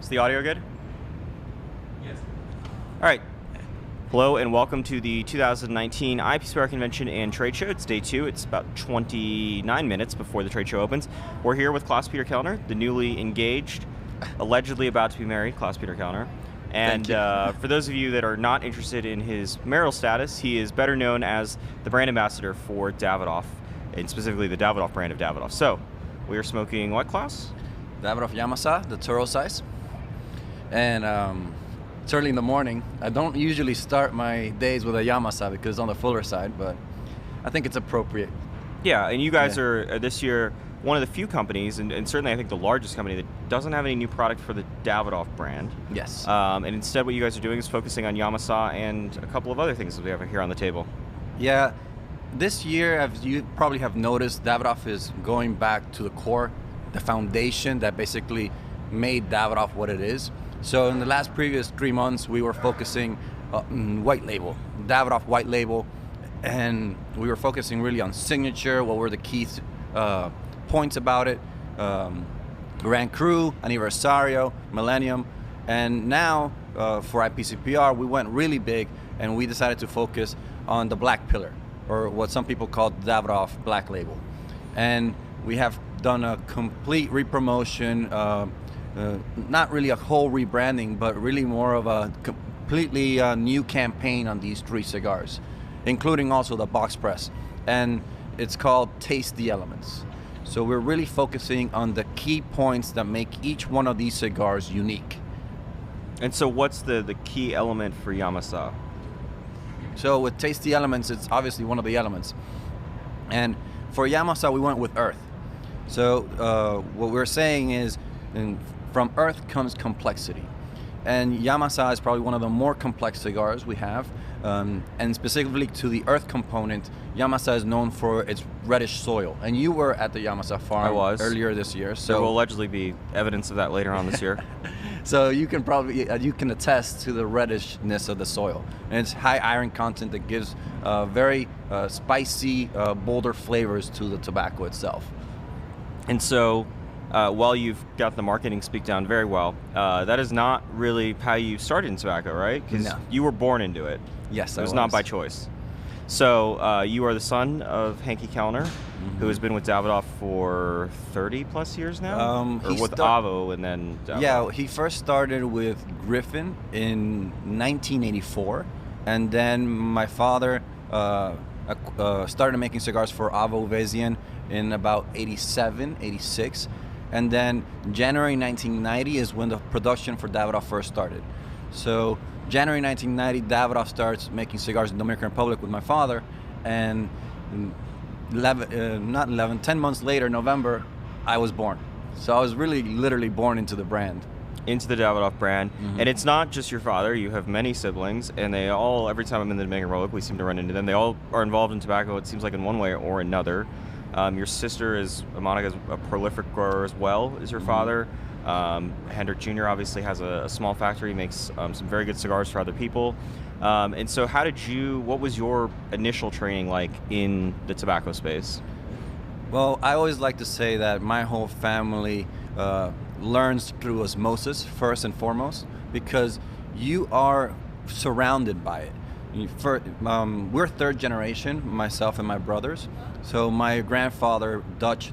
Is the audio good? Yes. All right. Hello and welcome to the 2019 IPCPR Convention and Trade Show. It's day 2. It's about 29 minutes before the trade show opens. We're here with Klaas Pieter Kelner, the newly engaged, allegedly about to be married, Klaas Pieter Kelner. And for those of you that are not interested in his marital status, he is better known as the brand ambassador for Davidoff, and specifically the Davidoff brand of Davidoff. So, we are smoking what, Klaas? Davidoff Yamasa, the Toro size. And it's early in the morning. I don't usually start my days with a Yamasa because it's on the fuller side, but I think it's appropriate. Yeah, and you guys are this year one of the few companies, and certainly I think the largest company, that doesn't have any new product for the Davidoff brand. Yes. And instead what you guys are doing is focusing on Yamasa and a couple of other things that we have here on the table. Yeah, this year, as you probably have noticed, Davidoff is going back to the core, the foundation that basically made Davidoff what it is. So in the previous 3 months, we were focusing on white label, Davidoff white label, and we were focusing really on signature, what were the key points about it, Grand Cru, Aniversario, Millennium, and now for IPCPR, we went really big and we decided to focus on the black pillar, or what some people call Davidoff Black Label. And we have done a complete repromotion, not really a whole rebranding, but really more of a completely new campaign on these 3 cigars, including also the box press. And it's called Taste the Elements. So we're really focusing on the key points that make each one of these cigars unique. And so what's the key element for Yamasa? So with Taste the Elements, it's obviously one of the elements. And for Yamasa, we went with earth. So what we're saying is, from earth comes complexity. And Yamasa is probably one of the more complex cigars we have. And specifically to the earth component, Yamasa is known for its reddish soil. And you were at the Yamasa farm earlier this year. So there will allegedly be evidence of that later on this year. So you can probably attest to the reddishness of the soil. And it's high iron content that gives very spicy, bolder flavors to the tobacco itself. And so while you've got the marketing speak down very well, that is not really how you started in tobacco, right? Because you were born into it. Yes, it was not by choice. So you are the son of Hanky Kelner, who has been with Davidoff for 30 plus years now? Or with Avo and then Davidoff? Yeah, he first started with Griffin in 1984, and then my father started making cigars for Avo Vezian in about 87, 86. And then January 1990 is when the production for Davidoff first started. So January 1990, Davidoff starts making cigars in the Dominican Republic with my father, and 10 months later, November, I was born. So I was really literally born into the brand. Into the Davidoff brand. And it's not just your father, you have many siblings, and they all, every time I'm in the Dominican Republic, we seem to run into them. They all are involved in tobacco, it seems like, in one way or another. Your sister Monica is a prolific grower as well as your father. Hendrik Jr. obviously has a small factory, makes some very good cigars for other people. And so what was your initial training like in the tobacco space? Well, I always like to say that my whole family learns through osmosis first and foremost, because you are surrounded by it. We're third generation, myself and my brothers. So my grandfather, Dutch,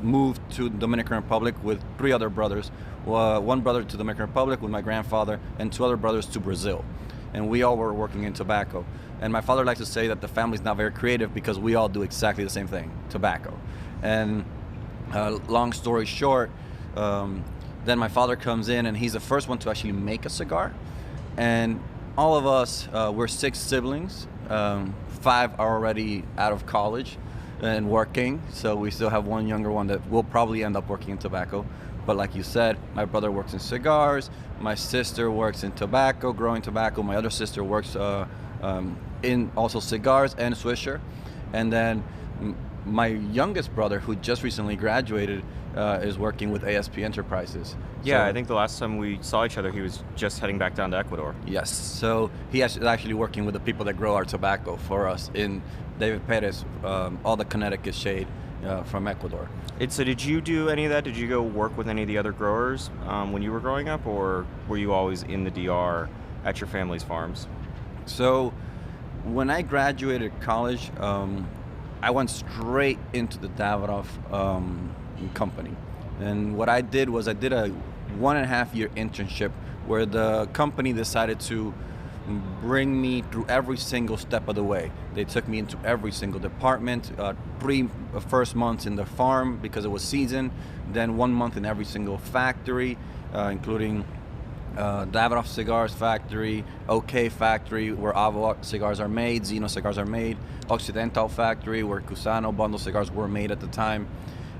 moved to the Dominican Republic with 3 other brothers. One brother to the Dominican Republic with my grandfather, and 2 other brothers to Brazil. And we all were working in tobacco. And my father likes to say that the family's not very creative because we all do exactly the same thing, tobacco. And long story short, then my father comes in and he's the first one to actually make a cigar. And all of us, we're 6 siblings. 5 are already out of college and working, so we still have one younger one that will probably end up working in tobacco. But like you said, my brother works in cigars, my sister works in tobacco, growing tobacco, my other sister works in also cigars and Swisher. And then my youngest brother, who just recently graduated, is working with ASP Enterprises. Yeah, so, I think the last time we saw each other, he was just heading back down to Ecuador. Yes, so he is actually working with the people that grow our tobacco for us in David Perez, all the Connecticut shade, from Ecuador. So did you do any of that? Did you go work with any of the other growers when you were growing up, or were you always in the DR at your family's farms? So when I graduated college, I went straight into the Davidoff company. And what I did was I did a 1.5 year internship where the company decided to bring me through every single step of the way. They took me into every single department, 3 first months in the farm because it was season, then 1 month in every single factory, including Davidoff Cigars factory, OK factory where Avo cigars are made, Zeno cigars are made, Occidental factory where Cusano bundle cigars were made at the time.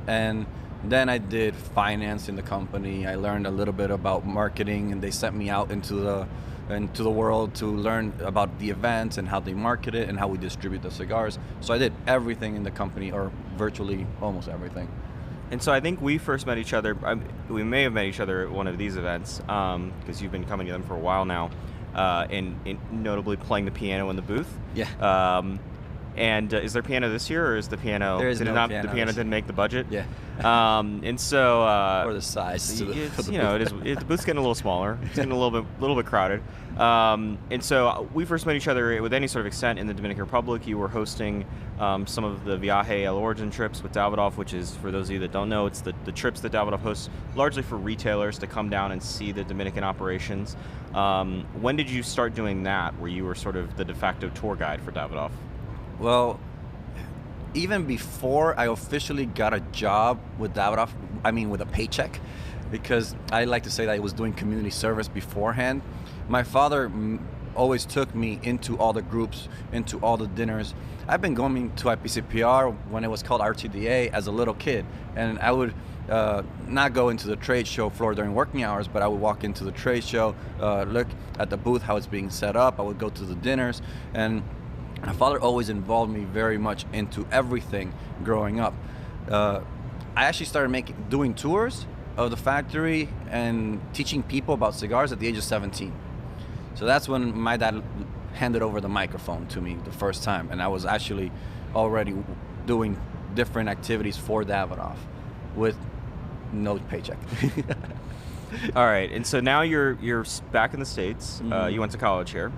And then I did finance in the company. I learned a little bit about marketing, and they sent me out into the world to learn about the events and how they market it and how we distribute the cigars. So I did everything in the company, or virtually almost everything. And so I think we first met each other, we may have met each other at one of these events, because you've been coming to them for a while now, and notably playing the piano in the booth. Yeah. And is there piano this year, or is the piano? There is did no it not, piano. The piano didn't make the budget. Yeah. And so. Or the size. It's, you know, the booth's getting a little smaller. It's getting a little bit crowded. And so we first met each other with any sort of extent in the Dominican Republic. You were hosting some of the Viaje El Origin trips with Davidoff, which is, for those of you that don't know, it's the trips that Davidoff hosts largely for retailers to come down and see the Dominican operations. When did you start doing that, where you were sort of the de facto tour guide for Davidoff? Well, even before I officially got a job with Davidoff, I mean with a paycheck, because I like to say that I was doing community service beforehand. My father always took me into all the groups, into all the dinners. I've been going to IPCPR when it was called RTDA as a little kid, and I would not go into the trade show floor during working hours, but I would walk into the trade show, look at the booth, how it's being set up. I would go to the dinners, and my father always involved me very much into everything growing up. I actually started doing tours of the factory and teaching people about cigars at the age of 17. So that's when my dad handed over the microphone to me the first time, and I was actually already doing different activities for Davidoff with no paycheck. All right, and so now you're back in the States. Mm-hmm. You went to college here,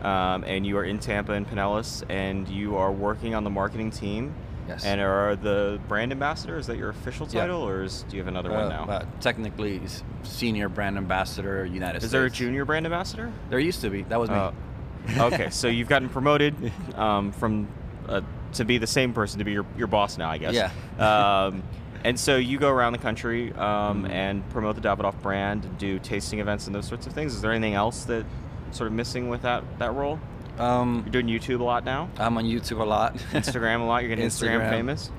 and you are in Tampa and Pinellas, and you are working on the marketing team. Yes. And are the brand ambassador. Is that your official title, or do you have another one now? Technically, senior brand ambassador, United States. Is there a junior brand ambassador? There used to be. That was me. Okay, so you've gotten promoted from to be the same person to be your boss now, I guess. Yeah. And so you go around the country and promote the Davidoff brand and do tasting events and those sorts of things. Is there anything else that sort of missing with that role? You're doing YouTube a lot now? I'm on YouTube a lot. Instagram a lot? You're getting Instagram famous?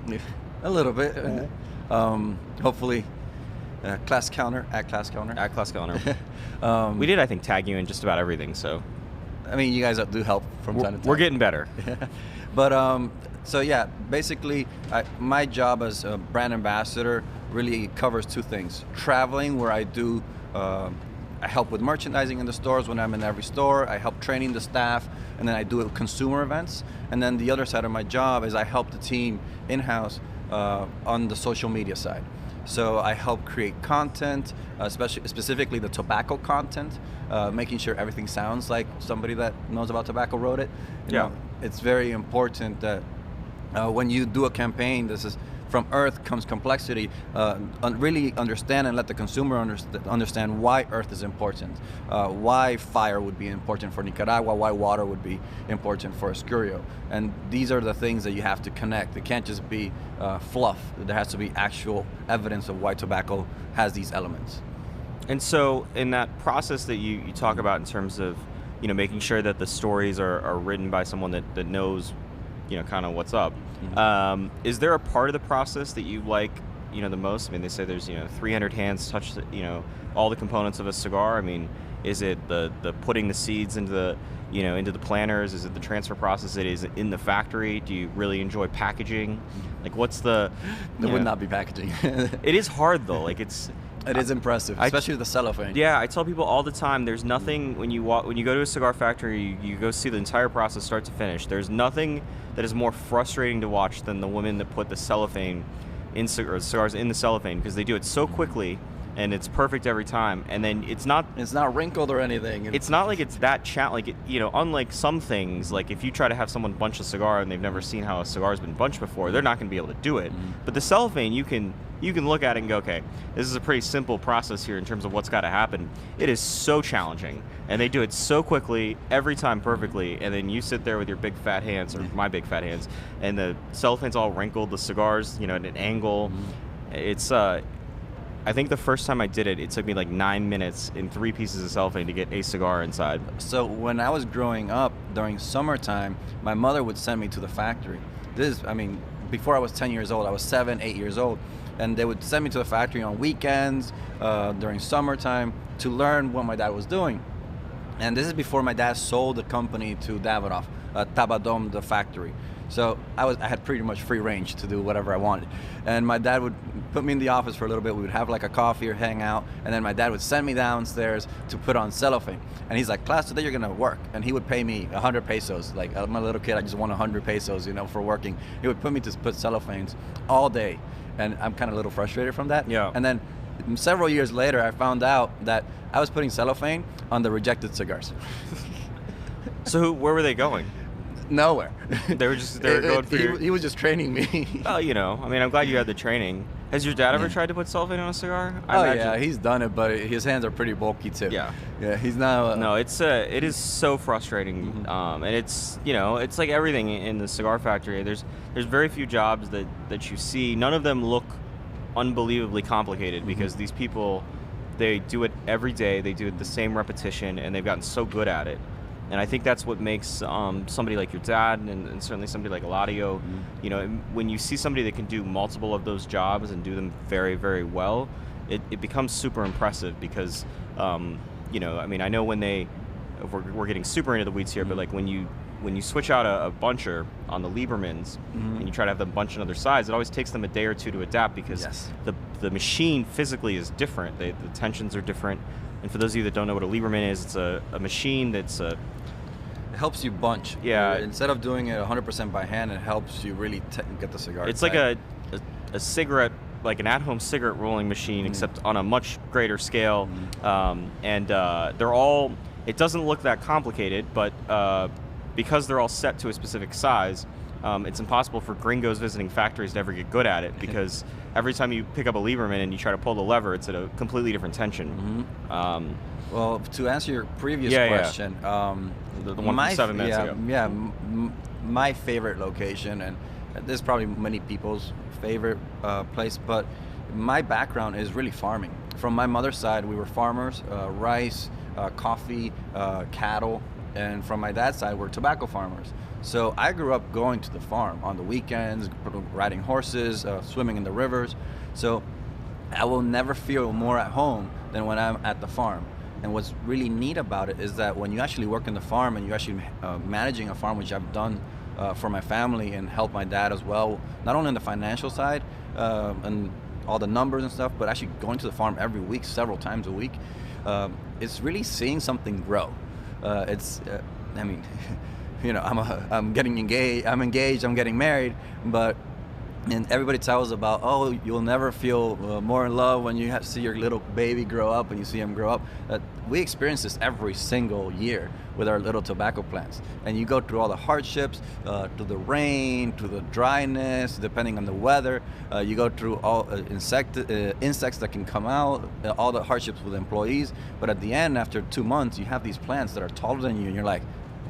A little bit. Hopefully, Klaas Kelner, at Klaas Kelner. At Klaas Kelner. We did, I think, tag you in just about everything, so. I mean, you guys do help from time to time. We're getting better. But, so yeah, basically, my job as a brand ambassador really covers two things. Traveling, where I do, I help with merchandising in the stores when I'm in every store. I help training the staff, and then I do consumer events. And then the other side of my job is I help the team in-house on the social media side. So I help create content, specifically the tobacco content, making sure everything sounds like somebody that knows about tobacco wrote it. You know, it's very important that when you do a campaign, this is from earth comes complexity. Really understand and let the consumer understand why earth is important, why fire would be important for Nicaragua, why water would be important for Escurio. And these are the things that you have to connect. It can't just be fluff. There has to be actual evidence of why tobacco has these elements. And so in that process that you talk about in terms of, you know, making sure that the stories are written by someone that knows, you know, kind of what's up. Is there a part of the process that you like, you know, the most? I mean, they say there's, you know, 300 hands touch, you know, all the components of a cigar. I mean, is it the putting the seeds into the, you know, into the planters? Is it the transfer process? Is it in the factory? Do you really enjoy packaging? Like, what's the? It would not be packaging. It is hard though. Like It is impressive, especially the cellophane. Yeah, I tell people all the time, there's nothing when you go to a cigar factory, you go see the entire process start to finish. There's nothing that is more frustrating to watch than the women that put the cellophane in cigars in the cellophane, because they do it so quickly and it's perfect every time. And then it's not wrinkled or anything. It's not like it's that unlike some things, like if you try to have someone bunch a cigar and they've never seen how a cigar's been bunched before, they're not going to be able to do it. But the cellophane, you can look at it and go, okay, this is a pretty simple process here in terms of what's got to happen. It is so challenging, and they do it so quickly every time perfectly, and then you sit there with your big fat hands, or my big fat hands, and the cellophane's all wrinkled, the cigars, at an angle. It's I think the first time I did it, it took me like 9 minutes in 3 pieces of cellophane to get a cigar inside. So when I was growing up during summertime, my mother would send me to the factory. Before I was 10 years old, I was 7, 8 years old. And they would send me to the factory on weekends, during summertime, to learn what my dad was doing. And this is before my dad sold the company to Davidoff, Davidoff, the factory. So I had pretty much free range to do whatever I wanted. And my dad would put me in the office for a little bit. We would have like a coffee or hang out. And then my dad would send me downstairs to put on cellophane. And he's like, Klaas, today you're going to work. And he would pay me 100 pesos. Like, I'm a little kid, I just want 100 pesos, for working. He would put me to put cellophanes all day. And I'm kind of a little frustrated from that. Yeah. And then several years later, I found out that I was putting cellophane on the rejected cigars. So where were they going? Nowhere. They were going for he was just training me. Well, I'm glad you had the training. Has your dad ever tried to put cellophane on a cigar? Yeah, he's done it, but his hands are pretty bulky too. Yeah. Yeah, he's not. No, it is so frustrating, and it's it's like everything in the cigar factory. There's very few jobs that you see. None of them look unbelievably complicated, because these people, they do it every day. They do it the same repetition, and they've gotten so good at it. And I think that's what makes somebody like your dad, and certainly somebody like Eladio, when you see somebody that can do multiple of those jobs and do them very, very well, it becomes super impressive, because, I know when we're getting super into the weeds here, but like when you switch out a buncher on the Liebermans and you try to have them bunch another size, it always takes them a day or two to adapt, because the machine physically is different. The tensions are different. And for those of you that don't know what a Lieberman is, it's a machine that's It helps you bunch. Yeah. Instead of doing it 100% by hand, it helps you really get the cigar. It's like a cigarette, like an at-home cigarette rolling machine, except on a much greater scale. They're all. It doesn't look that complicated, but because they're all set to a specific size, it's impossible for gringos visiting factories to ever get good at it, because every time you pick up a Lieberman and you try to pull the lever, it's at a completely different tension. Well, to answer your previous question, the one from 7 minutes ago. Yeah, my favorite location, and this is probably many people's favorite place, but my background is really farming. From my mother's side, we were farmers, rice, coffee, cattle, and from my dad's side, we're tobacco farmers. So I grew up going to the farm on the weekends, riding horses, swimming in the rivers. So I will never feel more at home than when I'm at the farm. And what's really neat about it is that when you actually work in the farm and you're actually managing a farm, which I've done for my family and helped my dad as well, not only on the financial side and all the numbers and stuff, but actually going to the farm every week, several times a week, it's really seeing something grow. I'm getting engaged, I'm getting married, and everybody tells about, oh, you'll never feel more in love when you see your little baby grow up and you see him grow up. We experience this every single year with our little tobacco plants. And you go through all the hardships, to the rain, to the dryness, depending on the weather. You go through all insects that can come out, all the hardships with employees. But at the end, after 2 months, you have these plants that are taller than you, and you're like,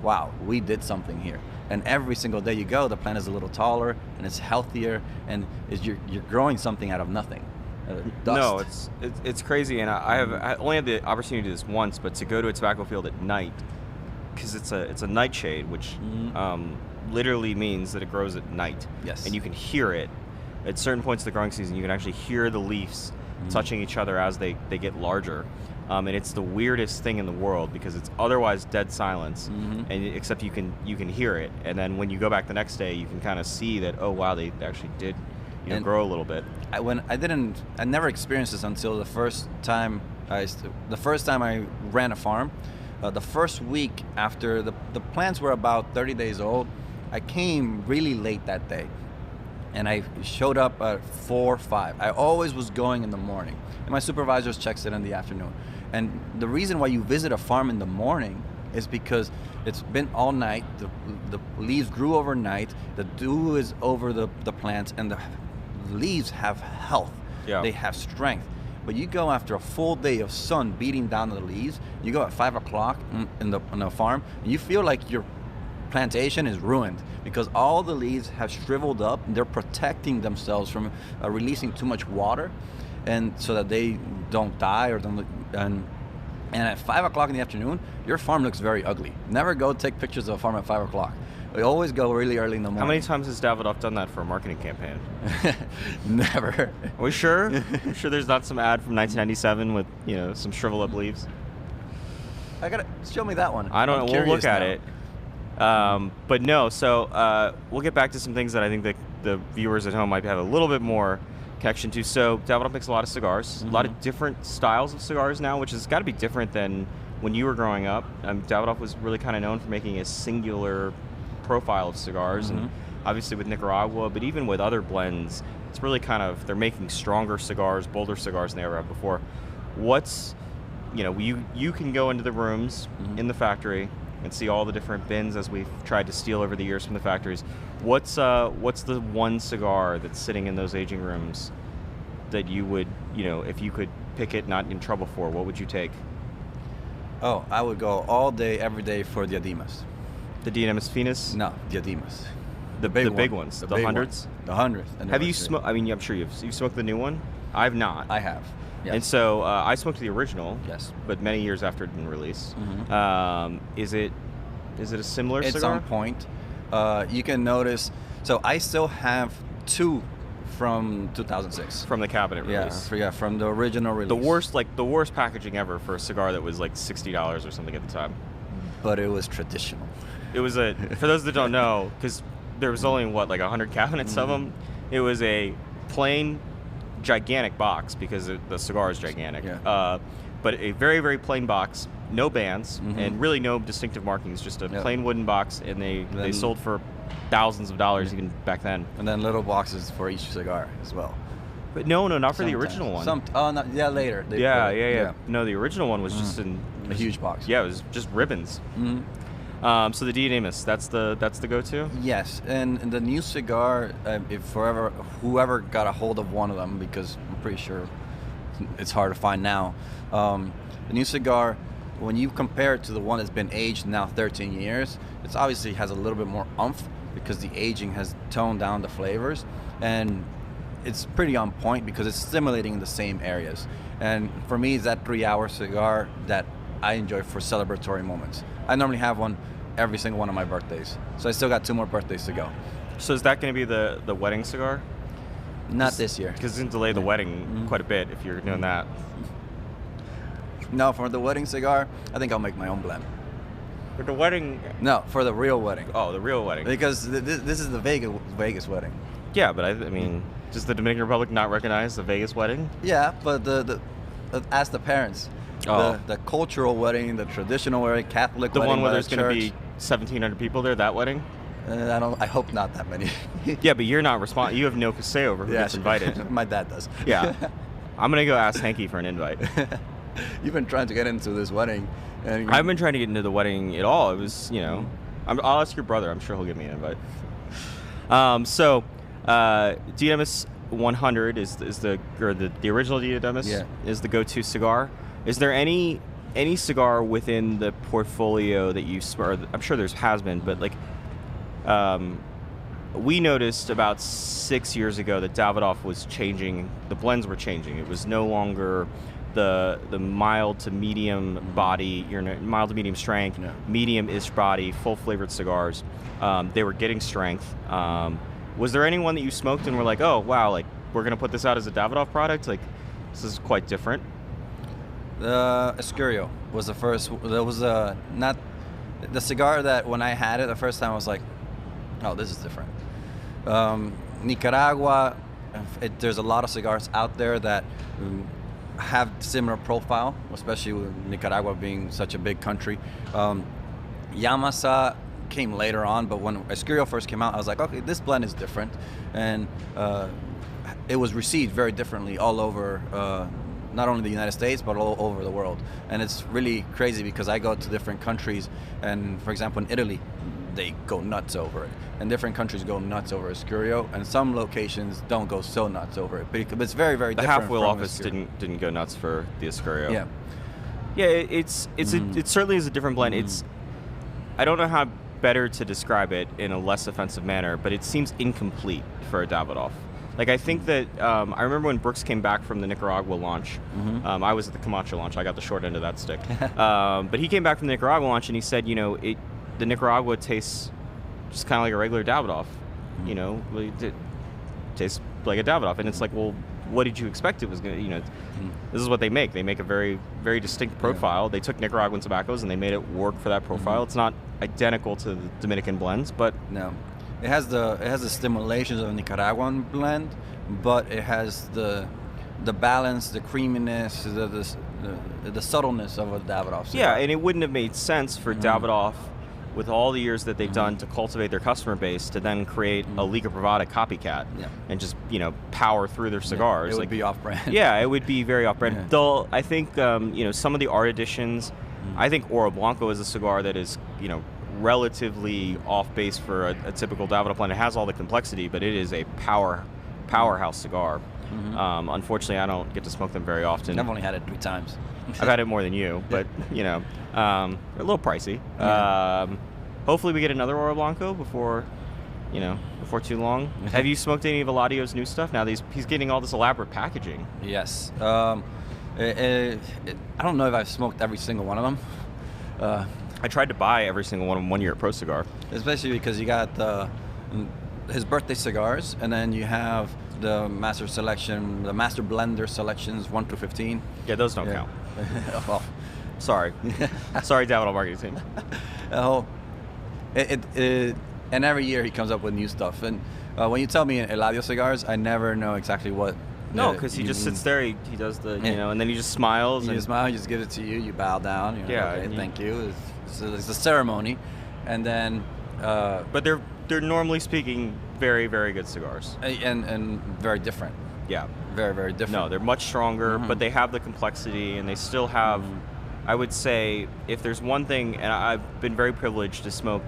wow, we did something here. And every single day you go, the plant is a little taller and it's healthier, and you're growing something out of nothing. Dust. No, it's crazy, and I only had the opportunity to do this once, but to go to a tobacco field at night, because it's a nightshade, which literally means that it grows at night. Yes. And you can hear it at certain points of the growing season. You can actually hear the leaves touching each other as they get larger. And it's the weirdest thing in the world, because it's otherwise dead silence, and except you can hear it. And then when you go back the next day, you can kind of see that, oh wow, they actually did grow a little bit. I never experienced this until the first time I ran a farm. The first week after the plants were about 30 days old, I came really late that day. And I showed up at 4 or 5. I always was going in the morning. And my supervisors checks it in the afternoon. And the reason why you visit a farm in the morning is because it's been all night, the leaves grew overnight, the dew is over the plants, and the leaves have health. Yeah. They have strength. But you go after a full day of sun beating down the leaves, you go at 5 o'clock on the farm, and you feel like your plantation is ruined because all the leaves have shriveled up and they're protecting themselves from releasing too much water, and so that they don't die or don't. And at 5 o'clock in the afternoon, your farm looks very ugly. Never go take pictures of a farm at 5 o'clock. We always go really early in the morning. How many times has Davidoff done that for a marketing campaign? Never. Are we sure? Are we sure there's not some ad from 1997 with some shriveled up leaves? I gotta show me that one. I don't know. We'll look at it. But no, so we'll get back to some things that I think that the viewers at home might have a little bit more connection to. So Davidoff makes a lot of cigars, a lot of different styles of cigars now, which has got to be different than when you were growing up. Davidoff was really kind of known for making a singular profile of cigars, and obviously with Nicaragua, but even with other blends, it's really they're making stronger cigars, bolder cigars than they ever have before. What's, you can go into the rooms in the factory and see all the different bins as we've tried to steal over the years from the factories. What's the one cigar that's sitting in those aging rooms that you would, if you could pick it, not in trouble for, what would you take? Oh, I would go all day, every day for Diademas. The Diademas Finas? No, Diademas. The big ones, the hundreds? The hundreds. Have you smoked, I'm sure you've smoked the new one? I've not. I have. Yes. And so I smoked the original, yes, but many years after it didn't release. Is it a similar cigar? It's on point. You can notice. So I still have 2 from 2006. From the cabinet release. Yeah, from the original release. The worst packaging ever for a cigar that was like $60 or something at the time. But it was traditional. It was for those that don't know, because there was only 100 cabinets of them. It was a plain, gigantic box because the cigar is gigantic. Yeah. But a very, very plain box, no bands, and really no distinctive markings, just a plain wooden box, and they sold for thousands of dollars even back then. And then little boxes for each cigar as well. But no, not for the original one. Later. Yeah. No, the original one was just in a huge box. Yeah, it was just ribbons. So the Diademas, that's the go-to? Yes, and the new cigar, whoever got a hold of one of them, because I'm pretty sure it's hard to find now. The new cigar, when you compare it to the one that's been aged now 13 years, it obviously has a little bit more oomph because the aging has toned down the flavors, and it's pretty on point because it's stimulating the same areas. And for me, it's that 3-hour cigar that I enjoy for celebratory moments. I normally have one every single one of my birthdays, so I still got 2 more birthdays to go. So is that going to be the wedding cigar? Not this year. Because it's going to delay the wedding quite a bit if you're doing that. No, for the wedding cigar, I think I'll make my own blend. For the wedding? No, for the real wedding. Oh, the real wedding. Because this is the Vegas wedding. Yeah, but I mean, does the Dominican Republic not recognize the Vegas wedding? Yeah, but ask the parents. The cultural wedding, the traditional wedding, Catholic wedding. The one where there's going to be 1,700 people there, that wedding? I hope not that many. Yeah, but you're not responsible. You have no say over who gets invited. My dad does. Yeah. I'm going to go ask Hanky for an invite. You've been trying to get into this wedding. I haven't been trying to get into the wedding at all. It was, I'll ask your brother. I'm sure he'll give me an invite. So, Diademas 100 is the original Diademas is the go-to cigar. Is there any cigar within the portfolio that you swear? I'm sure has been, but we noticed about 6 years ago that Davidoff was changing. The blends were changing. It was no longer the mild to medium body, mild to medium strength, medium-ish body, full flavored cigars. They were getting strength. Was there anyone that you smoked and were like, oh wow, we're gonna put this out as a Davidoff product? This is quite different. Escurio was the first. That was not the cigar that when I had it the first time I was like, oh, this is different. Nicaragua, There's a lot of cigars out there that have similar profile, especially with Nicaragua being such a big country. Yamasa came later on, but when Escurio first came out, I was like, okay, this blend is different, and it was received very differently all over, not only the United States, but all over the world. And it's really crazy because I go to different countries, and for example, in Italy, they go nuts over it. And different countries go nuts over Escurio, and some locations don't go so nuts over it. But it's very, very different. The half-wheel office didn't go nuts for the Escurio. Yeah. Yeah, it certainly is a different blend. I don't know how better to describe it in a less offensive manner, but it seems incomplete for a Davidoff. Like, I think that, I remember when Brooks came back from the Nicaragua launch. I was at the Camacho launch. I got the short end of that stick. But he came back from the Nicaragua launch, and he said, the Nicaragua tastes just kind of like a regular Davidoff. It tastes like a Davidoff. And it's like, well, what did you expect it was going to, this is what they make. They make a very, very distinct profile. They took Nicaraguan tobaccos and they made it work for that profile. It's not identical to the Dominican blends, but... No. It has the stimulations of a Nicaraguan blend, but it has the balance, the creaminess, the subtleness of a Davidoff cigar. Yeah, and it wouldn't have made sense for Davidoff, with all the years that they've done to cultivate their customer base, to then create a Liga Privada copycat and just power through their cigars. It would be off-brand. Yeah, it would be very off-brand. Though I think some of the art editions, I think Oro Blanco is a cigar that is relatively off base for a typical Davidoff blend. It has all the complexity, but it is a powerhouse cigar. Unfortunately, I don't get to smoke them very often. I've only had it 3 times. I've had it more than you, but a little pricey. Hopefully, we get another Oro Blanco before too long. Have you smoked any of Eladio's new stuff? Now he's getting all this elaborate packaging. Yes. I don't know if I've smoked every single one of them. I tried to buy every single one of them 1 year at Pro Cigar. Especially because you got his birthday cigars, and then you have the master selection, the master blender selections 1 through 15. Yeah, those don't count. Well, sorry. Sorry, Davidoff marketing team. And every year he comes up with new stuff. And when you tell me Eladio cigars, I never know exactly what. No, because he just sits there, he does the, and then he just smiles. You smile, he just gives it to you, you bow down. Okay, thank you. It's a ceremony. And then... but they're normally speaking very, very good cigars. And very different. Yeah. Very, very different. No, they're much stronger, but they have the complexity, and they still have, I would say, if there's one thing, and I've been very privileged to smoke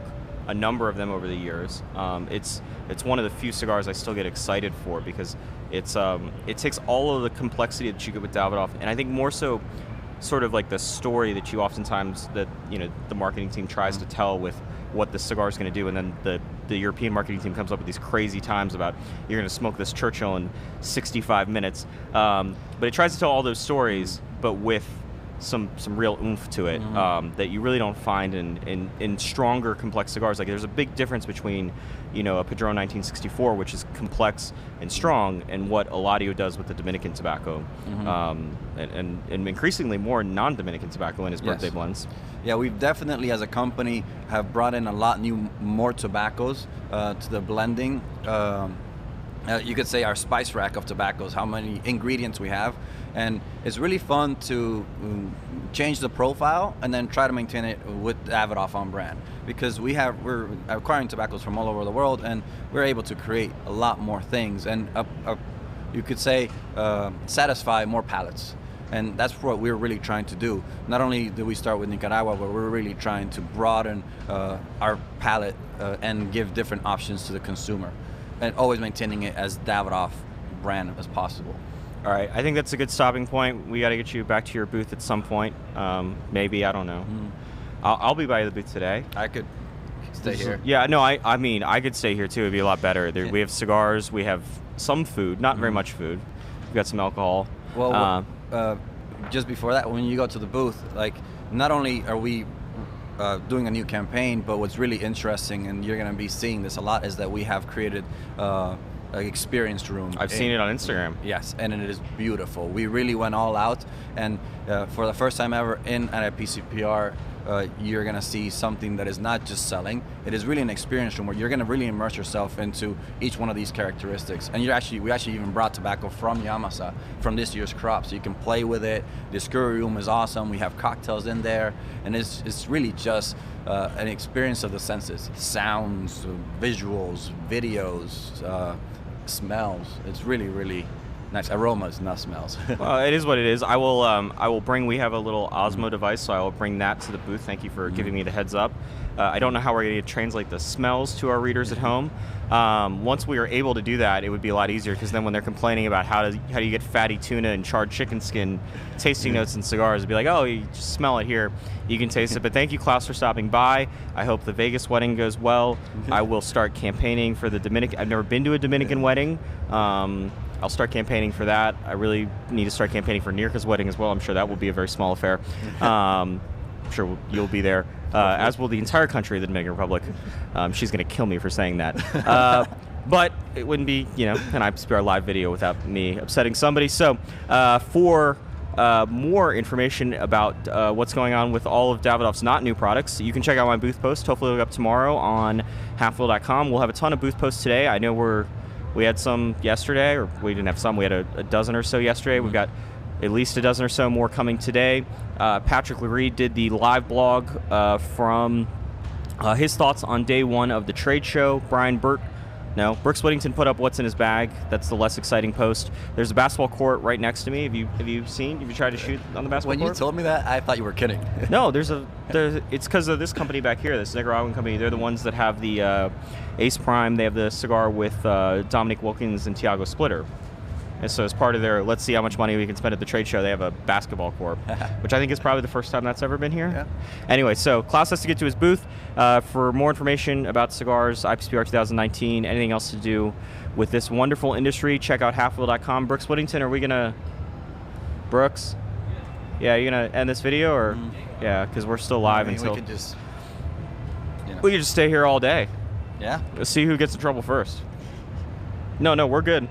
a number of them over the years, it's one of the few cigars I still get excited for, because it takes all of the complexity that you get with Davidoff, and I think more so sort of like the story that you oftentimes, that the marketing team tries to tell with what the cigar is going to do, and then the European marketing team comes up with these crazy times about you're going to smoke this Churchill in 65 minutes. But it tries to tell all those stories, but with some real oomph to it that you really don't find in stronger, complex cigars. Like, there's a big difference between a Padron 1964, which is complex and strong, and what Eladio does with the Dominican tobacco, and increasingly more non-Dominican tobacco in his birthday blends. Yeah, we've definitely, as a company, have brought in a lot more tobaccos to the blending. You could say our spice rack of tobaccos, how many ingredients we have. And it's really fun to change the profile and then try to maintain it with Davidoff on brand. Because we're acquiring tobaccos from all over the world, and we're able to create a lot more things and you could say satisfy more palates. And that's what we're really trying to do. Not only do we start with Nicaragua, but we're really trying to broaden our palate and give different options to the consumer, and always maintaining it as Davidoff brand as possible. All right, I think that's a good stopping point. We got to get you back to your booth at some point. Maybe, I don't know. I'll be by the booth today. I could stay here. Yeah, no, I mean, I could stay here too. It'd be a lot better. We have cigars. We have some food, not very much food. We've got some alcohol. Well, just before that, when you go to the booth, like, not only are we doing a new campaign, but what's really interesting, and you're going to be seeing this a lot, is that we have created an experienced room. I've seen it on Instagram. Yes, and it is beautiful. We really went all out, and for the first time ever in an IPCPR you're going to see something that is not just selling. It is really an experience room where you're going to really immerse yourself into each one of these characteristics. And we actually even brought tobacco from Yamasa from this year's crop, so you can play with it. The scurry room is awesome. We have cocktails in there, and it's really just an experience of the senses: sounds, visuals, videos, smells. It's really, really nice. Aromas, not smells. Well, it is what it is. I will bring. We have a little Osmo device, so I will bring that to the booth. Thank you for giving me the heads up. I don't know how we're going to translate the smells to our readers at home. Once we are able to do that, it would be a lot easier, because then when they're complaining about how do you get fatty tuna and charred chicken skin tasting notes in cigars, it'd be like, oh, you just smell it here, you can taste it. But thank you, Klaas, for stopping by. I hope the Vegas wedding goes well. I will start campaigning for the Dominican. I've never been to a Dominican wedding. I'll start campaigning for that. I really need to start campaigning for Nirka's wedding as well. I'm sure that will be a very small affair. I'm sure you'll be there, as will the entire country of the Dominican Republic. She's going to kill me for saying that. But it wouldn't be, an IPCPR live video without me upsetting somebody. So for more information about what's going on with all of Davidoff's not new products, you can check out my booth post. Hopefully it'll go up tomorrow on halfwheel.com. We'll have a ton of booth posts today. I know we had some yesterday, or we didn't have some. We had a dozen or so yesterday. We've got at least a dozen or so more coming today. Patrick LeRee did the live blog from his thoughts on day one of the trade show. Brooks Whittington put up what's in his bag. That's the less exciting post. There's a basketball court right next to me. Have you tried to shoot on the basketball court? When you told me that, I thought you were kidding. No, it's because of this company back here, this Nicaraguan company. They're the ones that have the Ace Prime. They have the cigar with Dominic Wilkins and Tiago Splitter. And so as part of their, let's see how much money we can spend at the trade show, they have a basketball court, which I think is probably the first time that's ever been here. Yeah. Anyway, so Klaas has to get to his booth. For more information about cigars, IPCPR 2019, anything else to do with this wonderful industry, check out halfwheel.com. Brooks Whittington, are we going to... Brooks? Yeah, you going to end this video? Or yeah, because we're still live until... We could just... We could just stay here all day. Yeah. Let's see who gets in trouble first. No, we're good.